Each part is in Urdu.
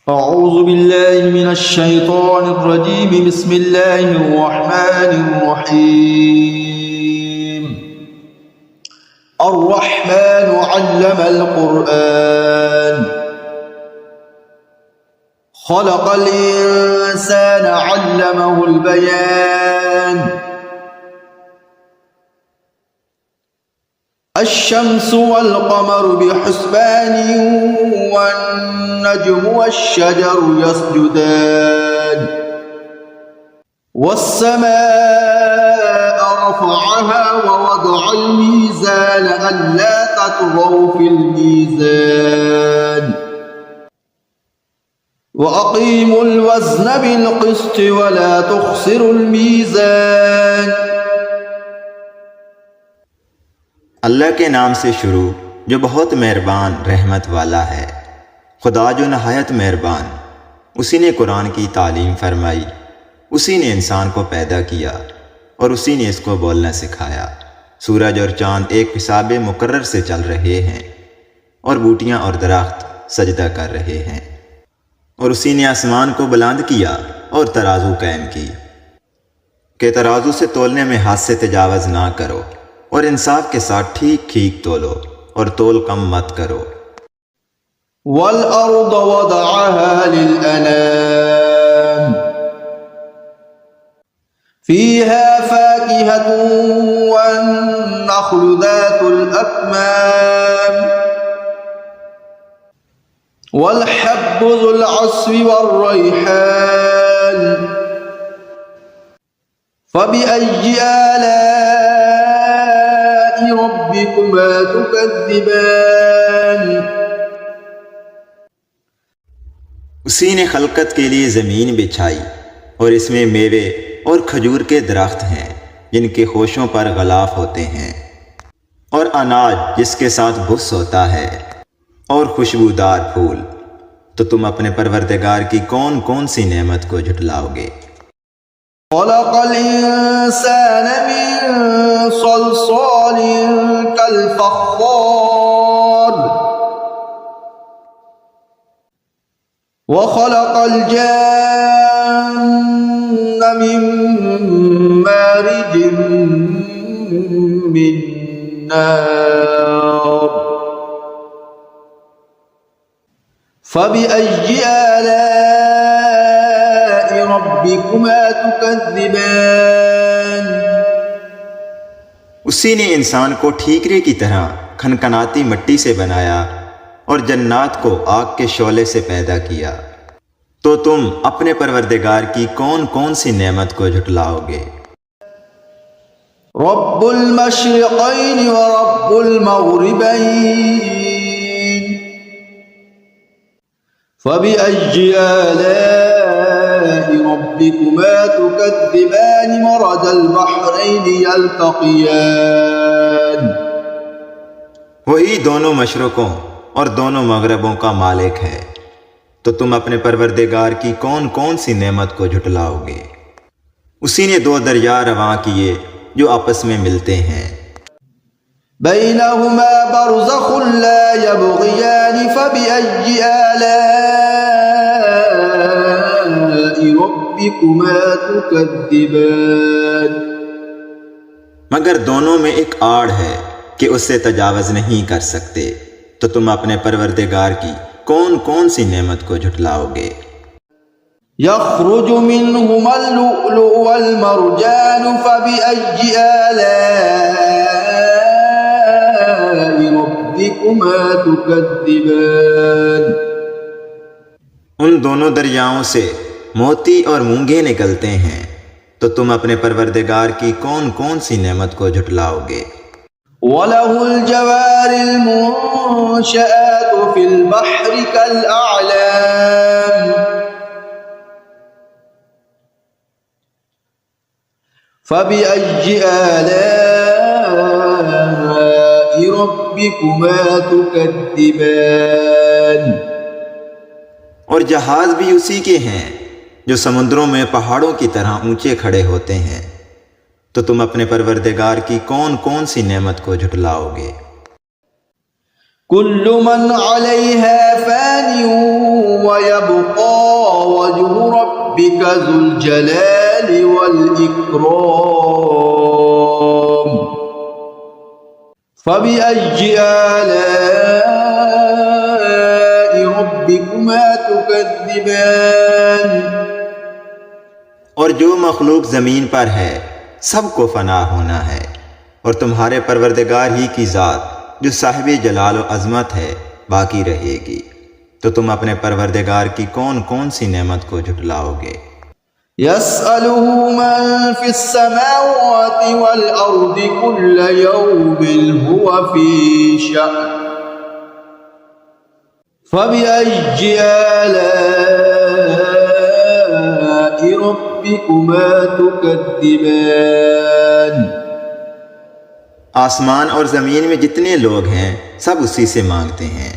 أعوذ بالله من الشيطان الرجيم بسم الله الرحمن الرحيم الرحمن علم القرآن خلق الإنسان علمه البيان الشمس والقمر بحسبان والنجم والشجر يسجدان والسماء رفعها ووضع الميزان ألا تطغوا في الميزان وأقيموا الوزن بالقسط ولا تخسروا الميزان. اللہ کے نام سے شروع جو بہت مہربان رحمت والا ہے. خدا جو نہایت مہربان، اسی نے قرآن کی تعلیم فرمائی، اسی نے انسان کو پیدا کیا اور اسی نے اس کو بولنا سکھایا. سورج اور چاند ایک حساب مقرر سے چل رہے ہیں اور بوٹیاں اور درخت سجدہ کر رہے ہیں. اور اسی نے آسمان کو بلند کیا اور ترازو قائم کی کہ ترازو سے تولنے میں ہاتھ سے تجاوز نہ کرو اور انصاف کے ساتھ ٹھیک ٹھیک تولو اور تول کم مت کرو. وَالْأَرْضَ وَضَعَهَا لِلْأَنَامِ فِيهَا فَاكِهَةٌ وَالنَّخْلُ ذَاتُ الْأَكْمَامِ وَالْحَبُّ ذُو الْعَصْفِ وَالرَّيْحَانُ فَبِأَيِّ آلَاءِ رَبِّكُمَا تُكَذِّبَانِ. اسی نے خلقت کے لیے زمین بچھائی اور اس میں میوے اور کھجور کے درخت ہیں جن کے خوشوں پر غلاف ہوتے ہیں، اور اناج جس کے ساتھ بھس ہوتا ہے، اور خوشبودار پھول. تو تم اپنے پروردگار کی کون کون سی نعمت کو جھٹلاؤ گے؟ خلق الإنسان من صلصال كالفخار وخلق الجن من مارج من نار فبأي آلاء ربكما تكذبان. اسی نے انسان کو ٹھیکرے کی طرح کھنکھناتی مٹی سے بنایا اور جنات کو آگ کے شعلے سے پیدا کیا. تو تم اپنے پروردگار کی کون کون سی نعمت کو جھٹلاؤ گے؟ رب المشرقین ورب المغربین فبأي آلاء ربكما تكذبان مرج البحرين يلتقيان. وہی دونوں مشرقوں اور دونوں مغربوں کا مالک ہے. تو تم اپنے پروردگار کی کون کون سی نعمت کو جھٹلاؤ گے؟ اسی نے دو دریا رواں کیے جو آپس میں ملتے ہیں. بینہما برزخ لا یبغیان فبأي آلاء ربکما تکذبان. مگر دونوں میں ایک آڑ ہے کہ اس سے تجاوز نہیں کر سکتے. تو تم اپنے پروردگار کی کون کون سی نعمت کو جھٹلاؤ گے؟ یخرج منہما اللؤلؤ والمرجان فبأي آلاء ربکما تکذبان. ان دونوں دریاؤں سے موتی اور مونگے نکلتے ہیں. تو تم اپنے پروردگار کی کون کون سی نعمت کو جھٹلاؤ گے؟ وَلَهُ الْجَوَارِ الْمُنشَآتُ فِي الْبَحْرِ كَالْأَعْلَامِ فَبِأَيِّ آلَاءِ رَبِّكُمَا تُكَذِّبَانِ. اور جہاز بھی اسی کے ہیں جو سمندروں میں پہاڑوں کی طرح اونچے کھڑے ہوتے ہیں. تو تم اپنے پروردگار کی کون کون سی نعمت کو جھٹلاؤ گے؟ كل من عليها فان ويبقى وجه ربك ذو الجلال والإكرام فبأي آلاء ربكما تكذبان اور جو مخلوق زمین پر ہے سب کو فنا ہونا ہے، اور تمہارے پروردگار ہی کی ذات جو صاحب جلال و عظمت ہے باقی رہے گی، تو تم اپنے پروردگار کی کون کون سی نعمت کو جھٹلاؤ گے؟ يسأله من في السماوات والأرض كل يوم هو في شأن فبأي آلاء ربكما تكذبان آسمان اور زمین میں جتنے لوگ ہیں سب اسی سے مانگتے ہیں،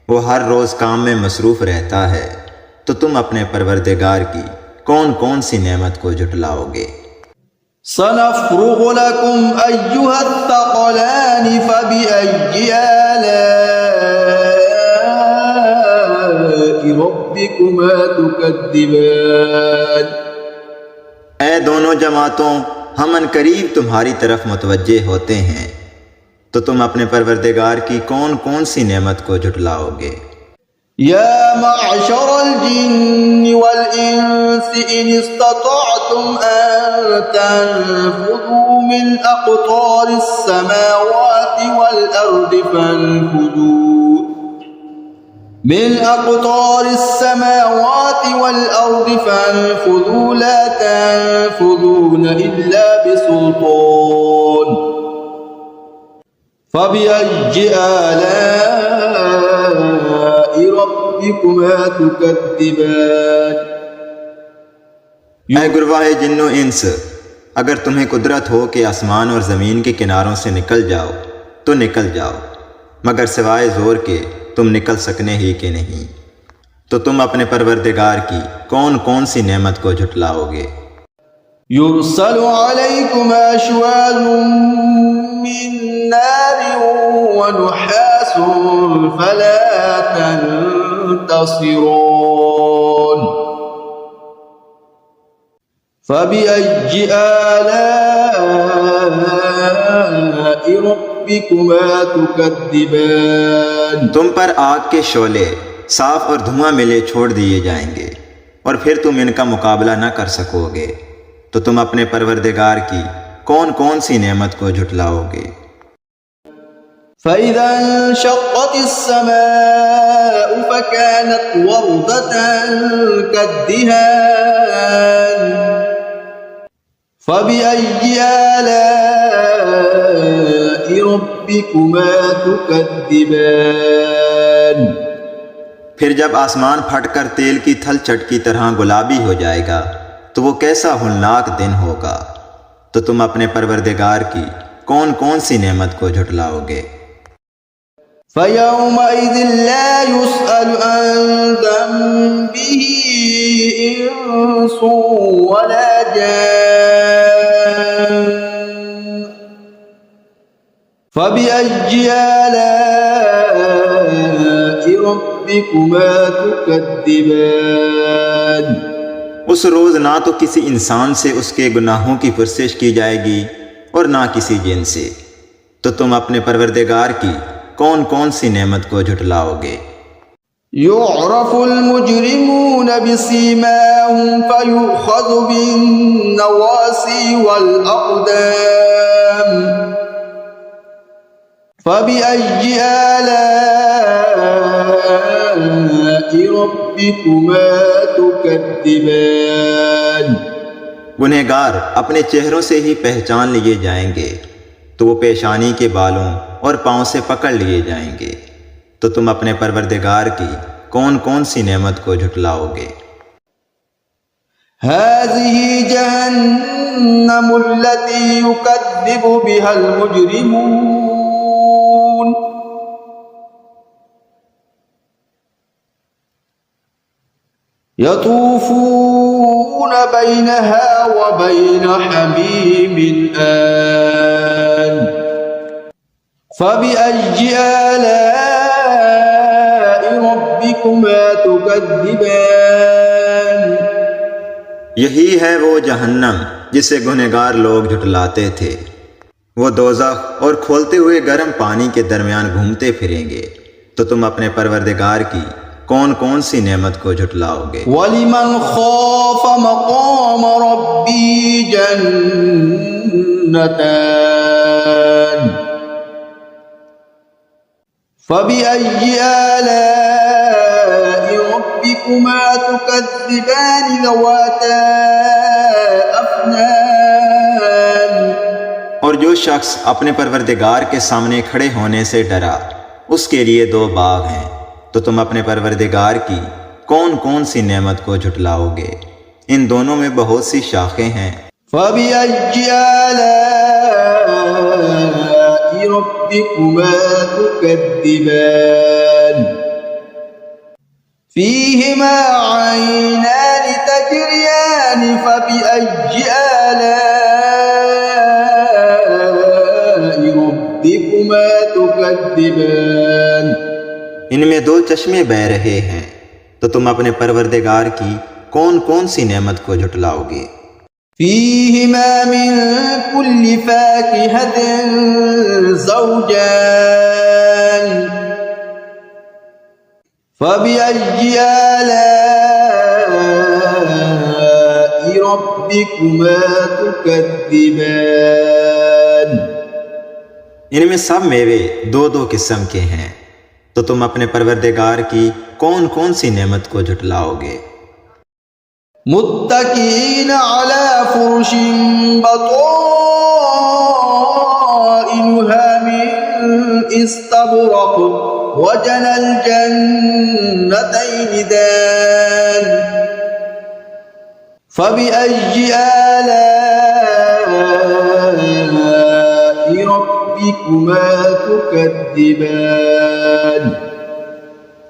وہ ہر روز کام میں مصروف رہتا ہے، تو تم اپنے پروردگار کی کون کون سی نعمت کو جھٹلاؤ گے؟ سنفرغ لكم أيها الثقلان فبأي آلاء ربكما تكذبان اے دونوں جماعتوں، ہم عنقریب تمہاری طرف متوجہ ہوتے ہیں، تو تم اپنے پروردگار کی کون کون سی نعمت کو جھٹلاؤ گے؟ يا معشر الجن والإنس إن استطعتم أن تنفذوا من أقطار السماوات والأرض فانفذوا لا تنفذون إلا بسلطان فبأي آلاء ربكما تكذبان اے گروہ جن و انس، اگر تمہیں قدرت ہو کہ آسمان اور زمین کے کناروں سے نکل جاؤ تو نکل جاؤ، مگر سوائے زور کے تم نکل سکنے ہی کہ نہیں، تو تم اپنے پروردگار کی کون کون سی نعمت کو جھٹلاؤ گے؟ يرسل عليكم أشواظ من نار ونحاس فلا تنتصرون فبأي آلاء ربكما تكذبان تم پر آگ کے شعلے صاف اور دھواں ملے چھوڑ دیے جائیں گے، اور پھر تم ان کا مقابلہ نہ کر سکو گے، تو تم اپنے پروردگار کی کون کون سی نعمت کو جھٹلاؤ گے؟ فَإِذَا انشقت السماء فكانت وردة كالدهان فبأي آلاء ربكما تكذبان پھر جب آسمان پھٹ کر تیل کی تھل چٹ کی طرح گلابی ہو جائے گا تو وہ کیسا ہولناک دن ہوگا، تو تم اپنے پروردگار کی کون کون سی نعمت کو جھٹلاؤ گے؟ فَيَوْمَئِذٍ لَا يُسْأَلُ عَنْ ذَنبِهِ إِنسٌ وَلَا جَانٌّ فَبِأَيِّ آلَاءِ رَبِّكُمَا تُكَذِّبَانِ اس روز نہ تو کسی انسان سے اس کے گناہوں کی پرسش کی جائے گی اور نہ کسی جن سے، تو تم اپنے پروردگار کی کون کون سی نعمت کو جھٹلاؤ گے؟ يعرف المجرمون بسيماهم فيؤخذ بالنواصي والأقدام فبأي آلاء ربكما تكذبان گنہگار اپنے چہروں سے ہی پہچان لیے جائیں گے، تو وہ پیشانی کے بالوں اور پاؤں سے پکڑ لیے جائیں گے، تو تم اپنے پروردگار کی کون کون سی نعمت کو جھٹلاؤ گے؟ هذه جهنم التي يكذب بها المجرمون يطوفون بينها وبين حميم آن فبأي آلاء ربكما تكذبان یہی ہے وہ جہنم جسے گنہگار لوگ جھٹلاتے تھے، وہ دوزخ اور کھولتے ہوئے گرم پانی کے درمیان گھومتے پھریں گے، تو تم اپنے پروردگار کی کون کون سی نعمت کو جھٹلاؤ گے؟ وَلِمَنْ خَافَ مَقَامَ رَبِّهِ جَنَّتَانِ فَبِأَيِّ آلَاءِ رَبِّكُمَا تُكَذِّبَانِ ذَوَاتَا أَفْنَانٍ اور جو شخص اپنے پروردگار کے سامنے کھڑے ہونے سے ڈرا، اس کے لیے 2 باغ ہیں، تو تم اپنے پروردگار کی کون کون سی نعمت کو جھٹلاؤ گے؟ ان دونوں میں بہت سی شاخیں ہیں۔ فَبِأَيِّ آلَاءِ رَبِّكُمَا تُكَذِّبَانِ فِيهِمَا عَيْنَانِ تَجْرِيَانِ فَبِأَيِّ آلَاءِ رَبِّكُمَا تُكَذِّبَانِ ان میں 2 چشمے بہہ رہے ہیں، تو تم اپنے پروردگار کی کون کون سی نعمت کو جھٹلاؤ گے؟ فِيهِمَا مِن كُلِّ فَاكِهَةٍ زَوْجَانِ فَبِأَيِّ آلَاءِ رَبِّكُمَا تُكَذِّبَانِ ان میں سب میوے 2 قسم کے ہیں، تو تم اپنے پروردگار کی کون کون سی نعمت کو جھٹلاؤ گے؟ متکئین علی فرش بطائنها من استبرق وجنى الجنتين دان فبأي آلاء ربكما تكذبان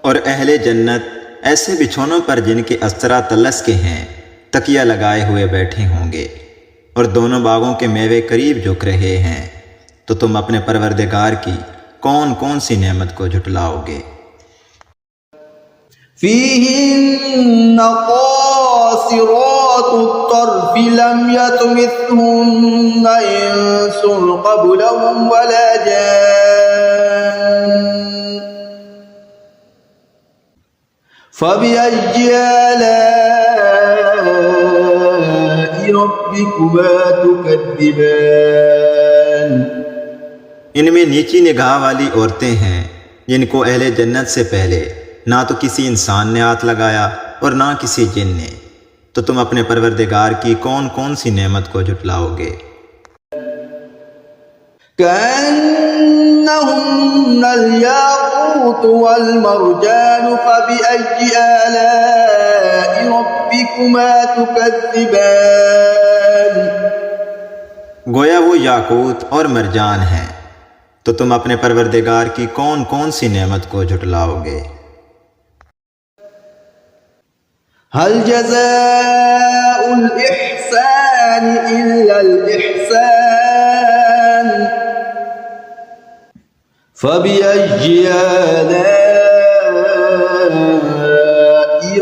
اور اہل جنت ایسے بچھونوں پر جن کے استرا تلس کے ہیں تکیہ لگائے ہوئے بیٹھے ہوں گے، اور دونوں باغوں کے میوے قریب جھک رہے ہیں، تو تم اپنے پروردگار کی کون کون سی نعمت کو جھٹلاؤ گے؟ فِيهِنَّ قَاصِرَاتُ الطَّرْفِ لَمْ يَطْمِثْهُنَّ إِنسٌ قَبْلَهُمْ وَلَا جَانٌّ فَبِأَيِّ آلَاءِ رَبِّكُمَا تُكَذِّبَانِ ان میں نیچی نگاہ والی عورتیں ہیں جن کو اہل جنت سے پہلے نہ تو کسی انسان نے ہاتھ لگایا اور نہ کسی جن نے، تو تم اپنے پروردگار کی کون کون سی نعمت کو جھٹلاؤ گے؟ كأنهن الياقوت والمرجان فبأي آلاء ربكما تكذبان گویا وہ یاقوت اور مرجان ہیں، تو تم اپنے پروردگار کی کون کون سی نعمت کو جھٹلاؤ گے؟ هل جزاء الإحسان إلا الإحسان فبأي آلاء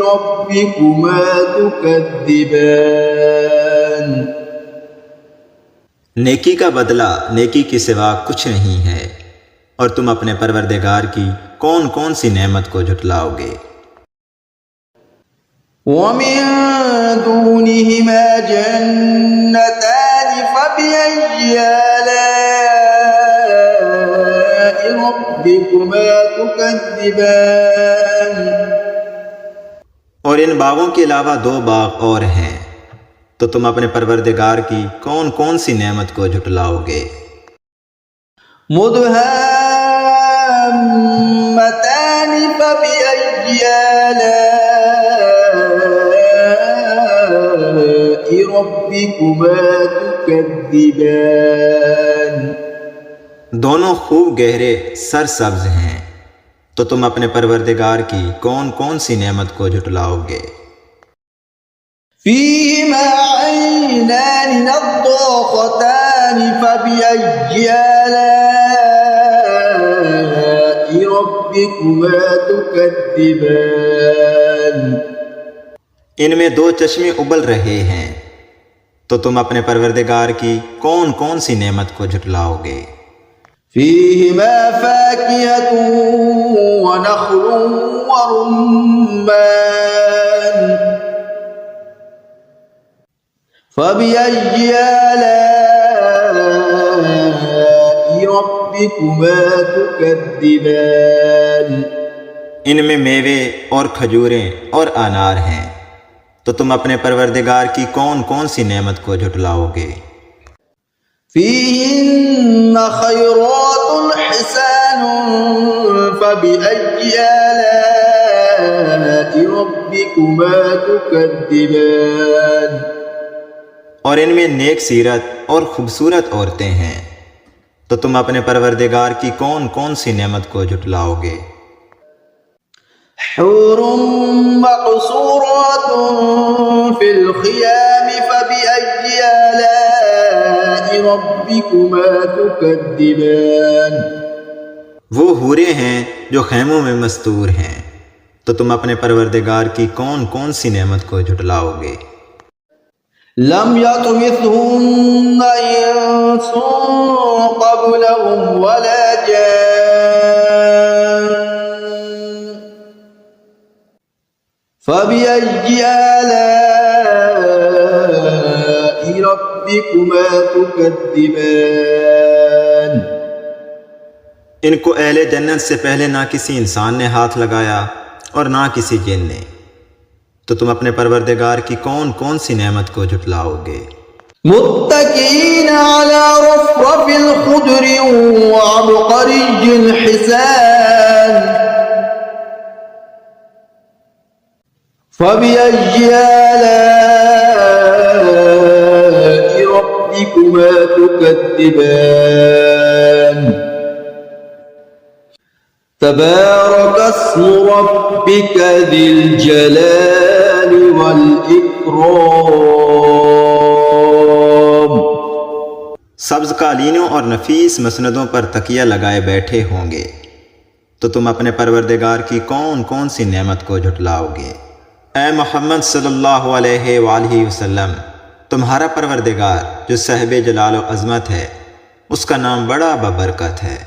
ربكما تكذبان نیکی کا بدلہ نیکی کے سوا کچھ نہیں ہے، اور تم اپنے پروردگار کی کون کون سی نعمت کو جھٹلاؤ گے؟ وَمِن دُونِهِمَا جَنَّتَانِ فَبِأَيِّ آلَاءِ رَبِّكُمَا تُكَذِّبَانِ اور ان باغوں کے علاوہ 2 باغ اور ہیں، تو تم اپنے پروردگار کی کون کون سی نعمت کو جھٹلاؤ گے؟ مُدْهَامَّتَانِ فَبِأَيِّ آلَاءِ رَبِّكُمَا تُكَذِّبَانِ دونوں خوب گہرے سرسبز ہیں، تو تم اپنے پروردگار کی کون کون سی نعمت کو جھٹلاؤ گے؟ فِيهِمَا عَيْنَانِ نَضَّاخَتَانِ فَبِأَيِّ آلَاءِ رَبِّكُمَا ربكما تكذبان ان میں دو چشمے ابل رہے ہیں، تو تم اپنے پروردگار کی کون کون سی نعمت کو جھٹلاؤ گے؟ فيهما فاكهة ونخل ورمان فبأي آلاء ربكما تكذبان ان میں میوے اور کھجوریں اور انار ہیں، تو تم اپنے پروردگار کی کون کون سی نعمت کو جھٹلاؤ گے؟ فيهن خيرات حسان فبأي آلاء ربكما تكذبان اور ان میں نیک سیرت اور خوبصورت عورتیں ہیں، تو تم اپنے پروردگار کی کون کون سی نعمت کو جھٹلاؤ گے؟ حور مقصورات في الخيام فبأي آلاء ربكما تكذبان وہ حوریں ہیں جو خیموں میں مستور ہیں، تو تم اپنے پروردگار کی کون کون سی نعمت کو جھٹلاؤ گے؟ لم يطمثهن إنس قبلهم ولا جان فبأي آلاء ربكما تكذبان ان کو اہل جنت سے پہلے نہ کسی انسان نے ہاتھ لگایا اور نہ کسی جن نے، تو تم اپنے پروردگار کی کون کون سی نعمت کو جھٹلاؤ گے؟ متكئين على رفرف خضر وعبقري حسان فبأي آلاء ربكما تكذبان تبارك اسم ربك ذي الجلال والإكرام سبز قالینوں اور نفیس مسندوں پر تکیہ لگائے بیٹھے ہوں گے، تو تم اپنے پروردگار کی کون کون سی نعمت کو جھٹلاؤ گے؟ اے محمد صلی اللہ علیہ وآلہ وسلم، تمہارا پروردگار جو صاحب جلال و عظمت ہے، اس کا نام بڑا بابرکت ہے۔